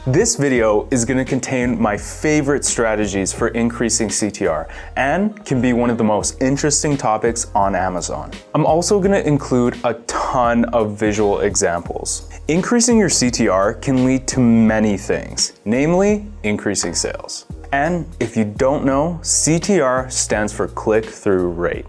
This video is going to contain my favorite strategies for increasing CTR and can be one of the most interesting topics on Amazon. I'm also going to include a ton of visual examples. Increasing your CTR can lead to many things, namely increasing sales. And if you don't know, CTR stands for click-through rate.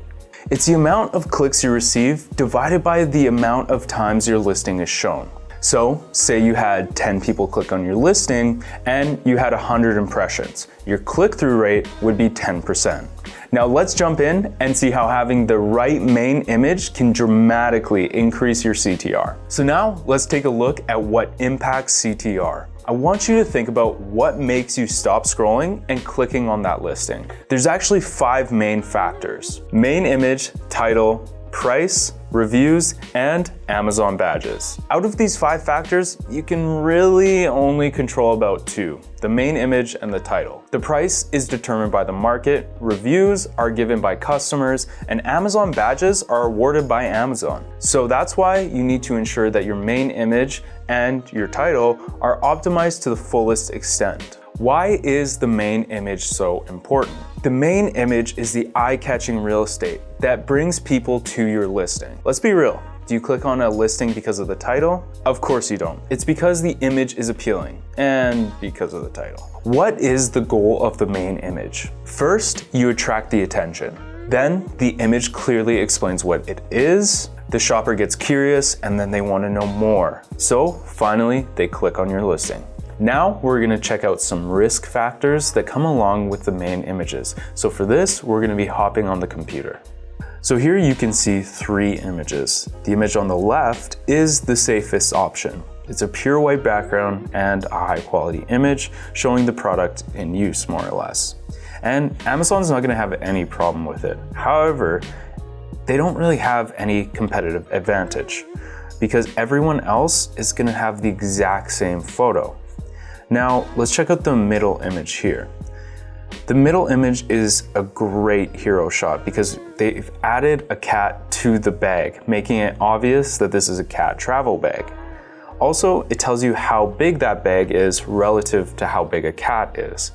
It's the amount of clicks you receive divided by the amount of times your listing is shown. So, say you had 10 people click on your listing and you had 100 impressions. Your click-through rate would be 10%. Now let's jump in and see how having the right main image can dramatically increase your CTR. So now let's take a look at what impacts CTR. I want you to think about what makes you stop scrolling and clicking on that listing. There's actually 5 main factors: main image, title, price, reviews, and Amazon badges. Out of these 5 factors, you can really only control about 2, the main image and the title. The price is determined by the market, reviews are given by customers, and Amazon badges are awarded by Amazon. So that's why you need to ensure that your main image and your title are optimized to the fullest extent. Why is the main image so important? The main image is the eye-catching real estate that brings people to your listing. Let's be real. Do you click on a listing because of the title? Of course you don't. It's because the image is appealing and because of the title. What is the goal of the main image? First, you attract the attention. Then the image clearly explains what it is. The shopper gets curious and then they want to know more. So finally, they click on your listing. Now we're going to check out some risk factors that come along with the main images. So for this, we're going to be hopping on the computer. So here you can see 3 images. The image on the left is the safest option. It's a pure white background and a high quality image showing the product in use, more or less. And Amazon's not going to have any problem with it. However, they don't really have any competitive advantage because everyone else is going to have the exact same photo. Now, let's check out the middle image here. The middle image is a great hero shot because they've added a cat to the bag, making it obvious that this is a cat travel bag. Also, it tells you how big that bag is relative to how big a cat is.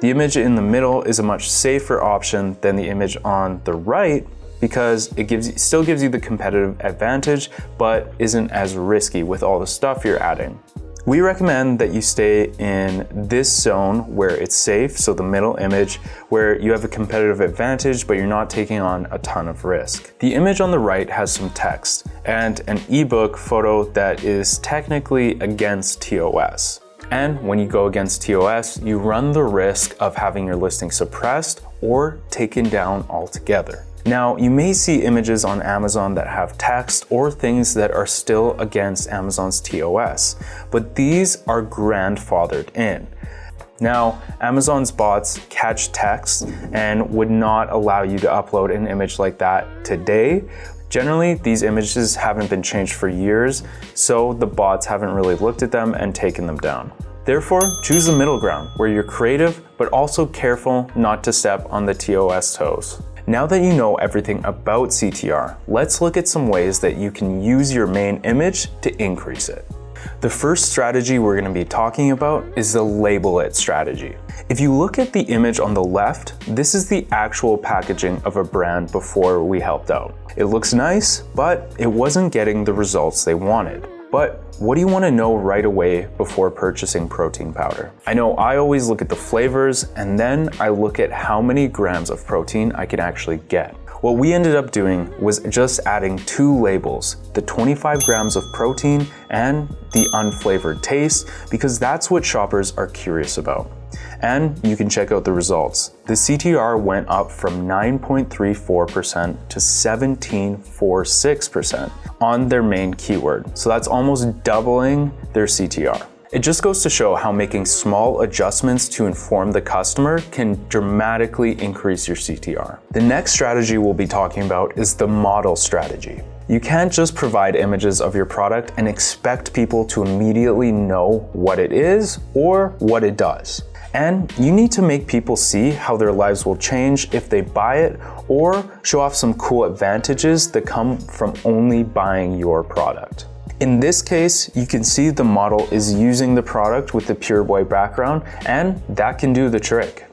The image in the middle is a much safer option than the image on the right because it still gives you the competitive advantage, but isn't as risky with all the stuff you're adding. We recommend that you stay in this zone where it's safe, so the middle image, where you have a competitive advantage, but you're not taking on a ton of risk. The image on the right has some text and an ebook photo that is technically against TOS. And when you go against TOS, you run the risk of having your listing suppressed or taken down altogether. Now, you may see images on Amazon that have text or things that are still against Amazon's TOS, but these are grandfathered in. Now, Amazon's bots catch text and would not allow you to upload an image like that today. Generally, these images haven't been changed for years, so the bots haven't really looked at them and taken them down. Therefore, choose the middle ground where you're creative, but also careful not to step on the TOS toes. Now that you know everything about CTR, let's look at some ways that you can use your main image to increase it. The first strategy we're going to be talking about is the label it strategy. If you look at the image on the left, this is the actual packaging of a brand before we helped out. It looks nice, but it wasn't getting the results they wanted. But what do you want to know right away before purchasing protein powder? I know I always look at the flavors and then I look at how many grams of protein I can actually get. What we ended up doing was just adding 2 labels, the 25 grams of protein and the unflavored taste, because that's what shoppers are curious about. And you can check out the results. The CTR went up from 9.34% to 17.46% on their main keyword. So that's almost doubling their CTR. It just goes to show how making small adjustments to inform the customer can dramatically increase your CTR. The next strategy we'll be talking about is the model strategy. You can't just provide images of your product and expect people to immediately know what it is or what it does. And you need to make people see how their lives will change if they buy it, or show off some cool advantages that come from only buying your product. In this case, you can see the model is using the product with the pure white background, and that can do the trick.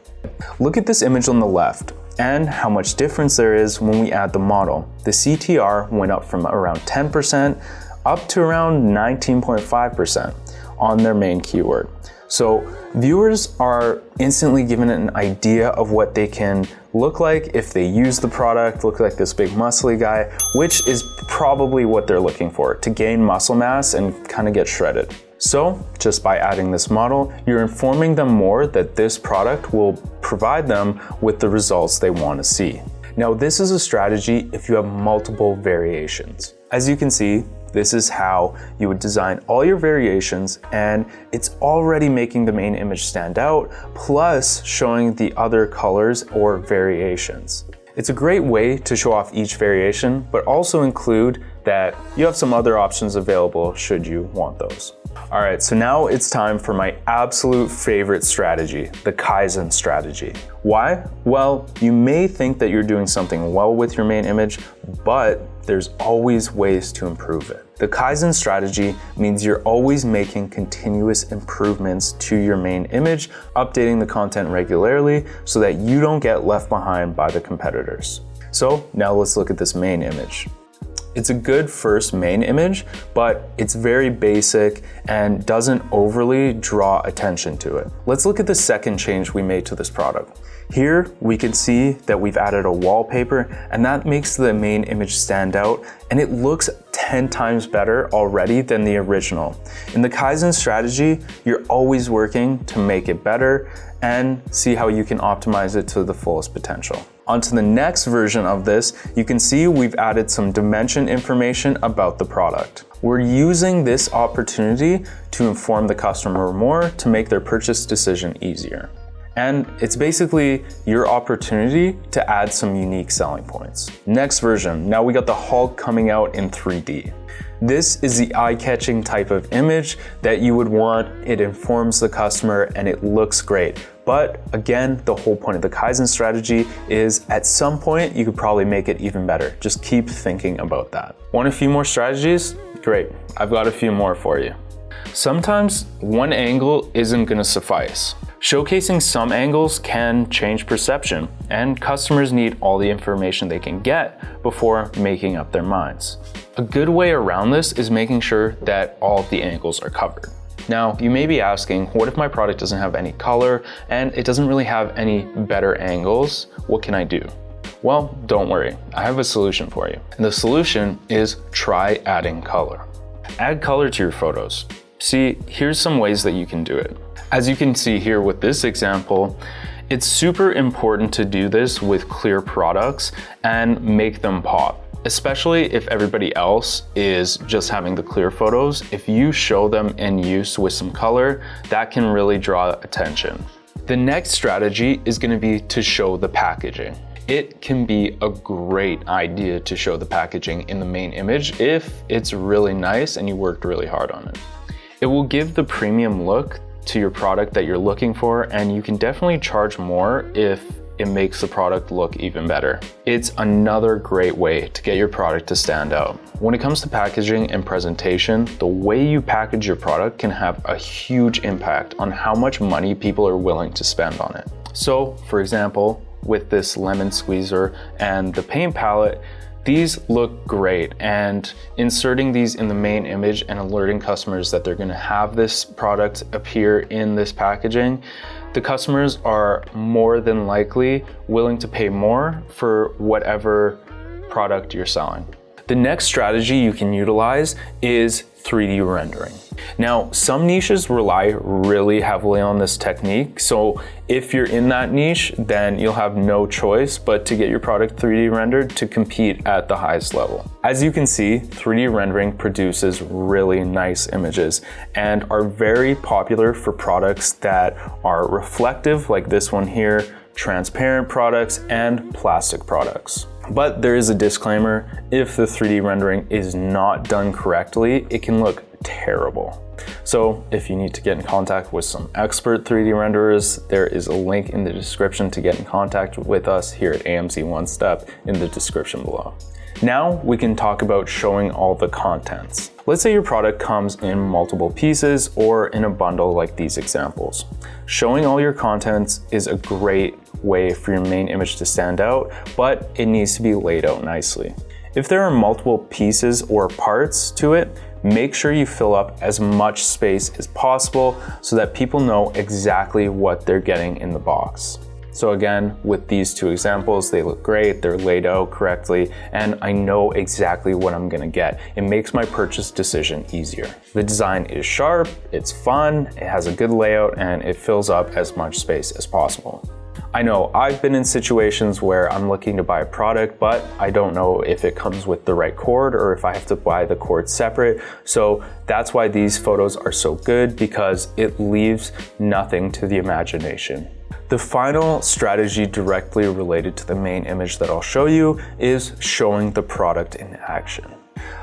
Look at this image on the left and how much difference there is when we add the model. The CTR went up from around 10% up to around 19.5% on their main keyword. So viewers are instantly given an idea of what they can look like if they use the product, look like this big muscly guy, which is probably what they're looking for, to gain muscle mass and kind of get shredded. So just by adding this model, you're informing them more that this product will provide them with the results they want to see. Now, this is a strategy if you have multiple variations. As you can see, this is how you would design all your variations, and it's already making the main image stand out, plus showing the other colors or variations. It's a great way to show off each variation, but also include that you have some other options available should you want those. All right, so now it's time for my absolute favorite strategy, the Kaizen strategy. Why? Well, you may think that you're doing something well with your main image, but there's always ways to improve it. The Kaizen strategy means you're always making continuous improvements to your main image, updating the content regularly so that you don't get left behind by the competitors. So now let's look at this main image. It's a good first main image, but it's very basic and doesn't overly draw attention to it. Let's look at the second change we made to this product. Here we can see that we've added a wallpaper, and that makes the main image stand out, and it looks 10 times better already than the original. In the Kaizen strategy, you're always working to make it better and see how you can optimize it to the fullest potential. Onto the next version of this, you can see we've added some dimension information about the product. We're using this opportunity to inform the customer more to make their purchase decision easier. And it's basically your opportunity to add some unique selling points. Next version, now we got the Hulk coming out in 3D. This is the eye-catching type of image that you would want. It informs the customer and it looks great. But again, the whole point of the Kaizen strategy is at some point you could probably make it even better. Just keep thinking about that. Want a few more strategies? Great, I've got a few more for you. Sometimes one angle isn't gonna suffice. Showcasing some angles can change perception, and customers need all the information they can get before making up their minds. A good way around this is making sure that all of the angles are covered. Now, you may be asking, what if my product doesn't have any color and it doesn't really have any better angles? What can I do? Well, don't worry, I have a solution for you. And the solution is try adding color. Add color to your photos. See, here's some ways that you can do it. As you can see here with this example, it's super important to do this with clear products and make them pop. Especially if everybody else is just having the clear photos, if you show them in use with some color, that can really draw attention. The next strategy is going to be to show the packaging. It can be a great idea to show the packaging in the main image if it's really nice and you worked really hard on it. It will give the premium look to your product that you're looking for, and you can definitely charge more if it makes the product look even better. It's another great way to get your product to stand out. When it comes to packaging and presentation, the way you package your product can have a huge impact on how much money people are willing to spend on it. So, for example, with this lemon squeezer and the paint palette, these look great, and inserting these in the main image and alerting customers that they're going to have this product appear in this packaging, the customers are more than likely willing to pay more for whatever product you're selling. The next strategy you can utilize is 3D rendering. Now, some niches rely really heavily on this technique, so if you're in that niche, then you'll have no choice but to get your product 3D rendered to compete at the highest level. As you can see, 3D rendering produces really nice images and are very popular for products that are reflective, like this one here, transparent products, and plastic products. But there is a disclaimer: if the 3D rendering is not done correctly, it can look terrible. So if you need to get in contact with some expert 3D renderers, there is a link in the description to get in contact with us here at AMZ One Step in the description below. Now we can talk about showing all the contents. Let's say your product comes in multiple pieces or in a bundle like these examples. Showing all your contents is a great way for your main image to stand out, but it needs to be laid out nicely. If there are multiple pieces or parts to it, make sure you fill up as much space as possible so that people know exactly what they're getting in the box. So again, with these two examples, they look great, they're laid out correctly, and I know exactly what I'm gonna get. It makes my purchase decision easier. The design is sharp, it's fun, it has a good layout, and it fills up as much space as possible. I know I've been in situations where I'm looking to buy a product, but I don't know if it comes with the right cord or if I have to buy the cord separate. So that's why these photos are so good, because it leaves nothing to the imagination. The final strategy directly related to the main image that I'll show you is showing the product in action.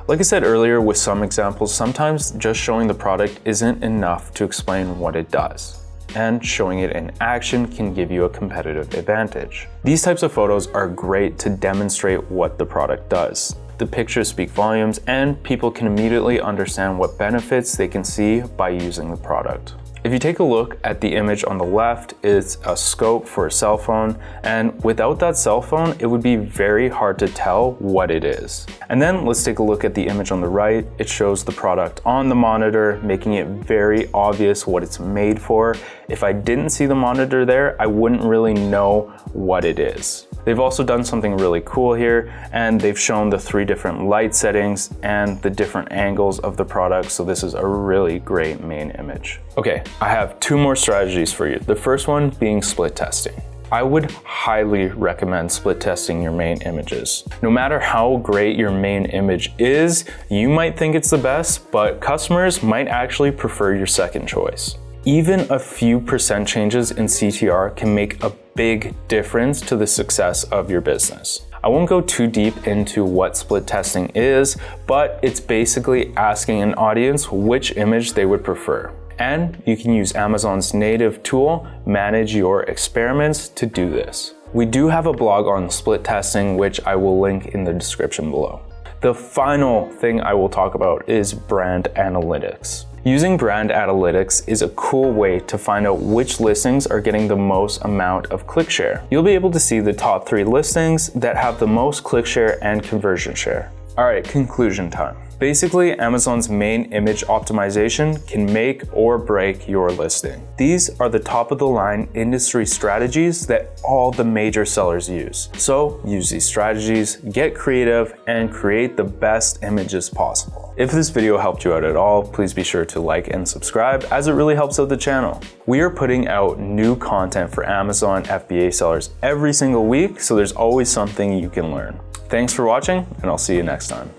Like I said earlier with some examples, sometimes just showing the product isn't enough to explain what it does, and showing it in action can give you a competitive advantage. These types of photos are great to demonstrate what the product does. The pictures speak volumes, and people can immediately understand what benefits they can see by using the product. If you take a look at the image on the left, it's a scope for a cell phone, and without that cell phone, it would be very hard to tell what it is. And then let's take a look at the image on the right. It shows the product on the monitor, making it very obvious what it's made for. If I didn't see the monitor there, I wouldn't really know what it is. They've also done something really cool here, and they've shown the 3 different light settings and the different angles of the product, so this is a really great main image. Okay, I have 2 more strategies for you. The first one being split testing. I would highly recommend split testing your main images. No matter how great your main image is, you might think it's the best, but customers might actually prefer your second choice. Even a few % changes in CTR can make a big difference to the success of your business. I won't go too deep into what split testing is, but it's basically asking an audience which image they would prefer. And you can use Amazon's native tool, Manage Your Experiments, to do this. We do have a blog on split testing, which I will link in the description below. The final thing I will talk about is brand analytics. Using brand analytics is a cool way to find out which listings are getting the most amount of click share. You'll be able to see the top 3 listings that have the most click share and conversion share. All right, conclusion time. Basically, Amazon's main image optimization can make or break your listing. These are the top of the line industry strategies that all the major sellers use. So use these strategies, get creative, and create the best images possible. If this video helped you out at all, please be sure to like and subscribe, as it really helps out the channel. We are putting out new content for Amazon FBA sellers every single week, so there's always something you can learn. Thanks for watching, and I'll see you next time.